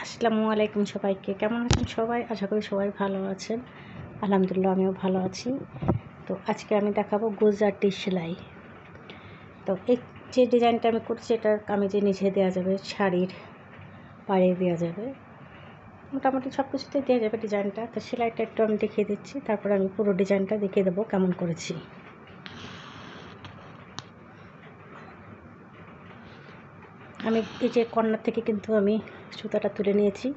আসসালামু আলাইকুম সবাইকে। কেমন আছেন সবাই? আশা করি সবাই ভালো আছেন। আলহামদুলিল্লাহ আমিও ভালো আছি। তো আজকে আমি দেখাবো গুজরাটি সেলাই। তো এই যে ডিজাইনটা আমি করছি এটা কামিজে নিচে দেওয়া যাবে, শাড়ির পাড়ে দেওয়া যাবে, মোটামুটি সব কিছুতেই দেওয়া যাবে ডিজাইনটা। তো সেলাইটা একটু আমি দেখিয়ে দিচ্ছি, তারপরে আমি পুরো ডিজাইনটা দেখিয়ে দেবো কেমন করেছি। আমি এই যে কর্নার থেকে কিন্তু আমি সুতাটা তুলে নিয়েছি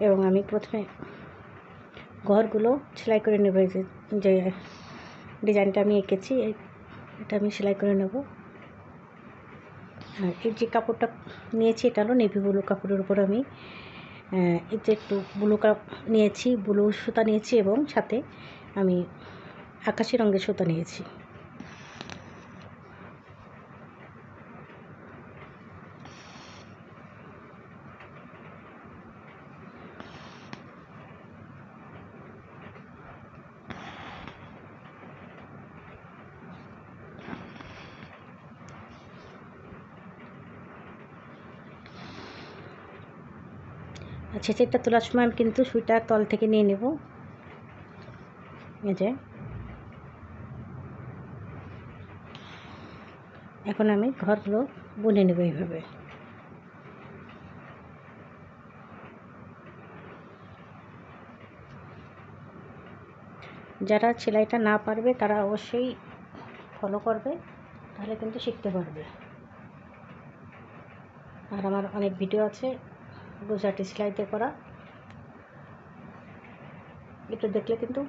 এবং আমি প্রথমে ঘরগুলো সেলাই করে নেব। যে ডিজাইনটা আমি এঁকেছি এটা আমি সেলাই করে নেব। আর এই যে কাপড়টা নিয়েছি এটা হলো নেভি ব্লু কাপড়ের উপর আমি এই যে একটু ব্লু নিয়েছি, ব্লু সুতা নিয়েছি এবং সাথে আমি আকাশি রঙের সুতা নিয়েছি। ছেঁচেরটা তোলার সময় আমি কিন্তু সুইটা তল থেকে নিয়ে নেব। এই যে এখন আমি ঘরগুলো বুনে নেব এইভাবে। যারা সেলাইটা না পারবে তারা অবশ্যই ফলো করবে, তাহলে কিন্তু শিখতে পারবে। আর আমার অনেক ভিডিও আছে গুজরাটি সেলাইতে করা, একটু দেখলে কিন্তু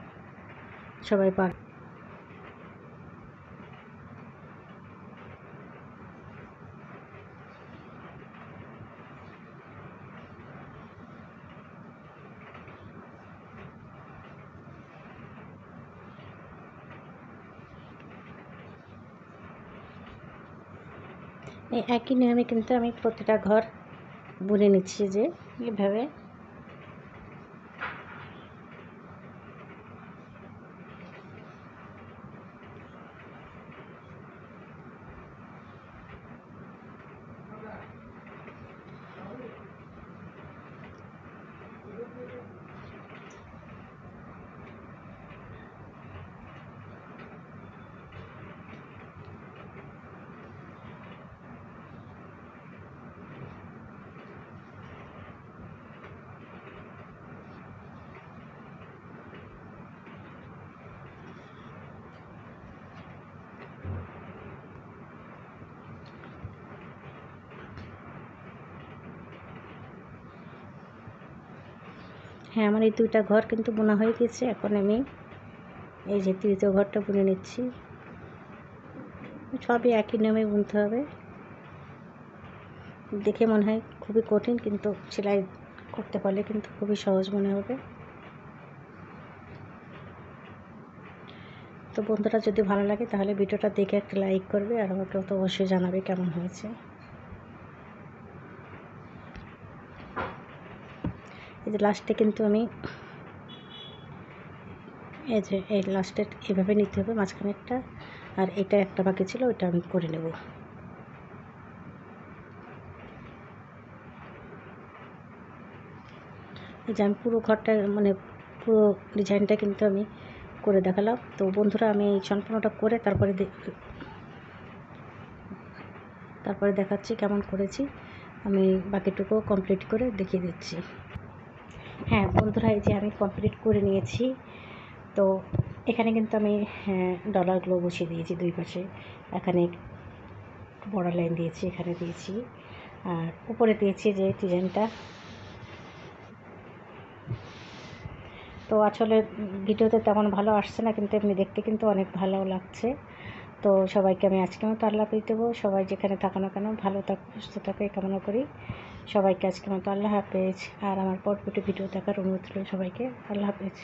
সবাই পারবে। এই একই নিয়মে কিন্তু আমি প্রতিটা ঘর বুনে নিচ্ছি যে এভাবে। হ্যাঁ, আমার এই দুইটা ঘর কিন্তু বোনা হয়ে গেছে। এখন আমি এই যে তৃতীয় ঘরটা বুনে নিচ্ছি। সবই একই নিয়মে বুনতে হবে। দেখে মনে হয় খুবই কঠিন, কিন্তু সেলাই করতে পারলে কিন্তু খুবই সহজ মনে হবে। তো বন্ধুরা, যদি ভালো লাগে তাহলে ভিডিওটা দেখে একটা লাইক করবে আর আমাকে তো অবশ্যই জানাবে কেমন হয়েছে। এই যে লাস্টে কিন্তু আমি এই যে এই লাস্টের এভাবে নিতে হবে মাঝখানেরটা, আর এটা একটা বাকি ছিল ওইটা আমি করে নেব। এই যে আমি পুরো ঘরটা মানে পুরো ডিজাইনটা কিন্তু আমি করে দেখালাম। তো বন্ধুরা, আমি সম্পূর্ণটা করে তারপরে দেখাচ্ছি কেমন করেছি। আমি বাকিটুকু কমপ্লিট করে দেখিয়ে দিচ্ছি। হ্যাঁ বন্ধুরা, এই যে আমি কমপ্লিট করে নিয়েছি। তো এখানে কিন্তু আমি ডলারগুলো বসিয়ে দিয়েছি দুই পাশে। এখানে বর্ডার লাইন দিয়েছি, এখানে দিয়েছি, আর উপরে দিয়েছি যে ডিজাইনটা। তো আসলে ভিডিওতে তেমন ভালো আসছে না, কিন্তু এমনি দেখতে কিন্তু অনেক ভালো লাগছে। তো সবাইকে আমি আজকে মতো আল্লাহ হাফেজ দেবো। সবাই যেখানে থাকো না কেন ভালো থাকো, সুস্থ থাকো এই কামনা করি। সবাইকে আজকে মতো আল্লাহ হাফেজ। আর আমার পরবর্তী ভিডিও দেখার অনুরোধ রইল সবাইকে। আল্লাহ হাফেজ।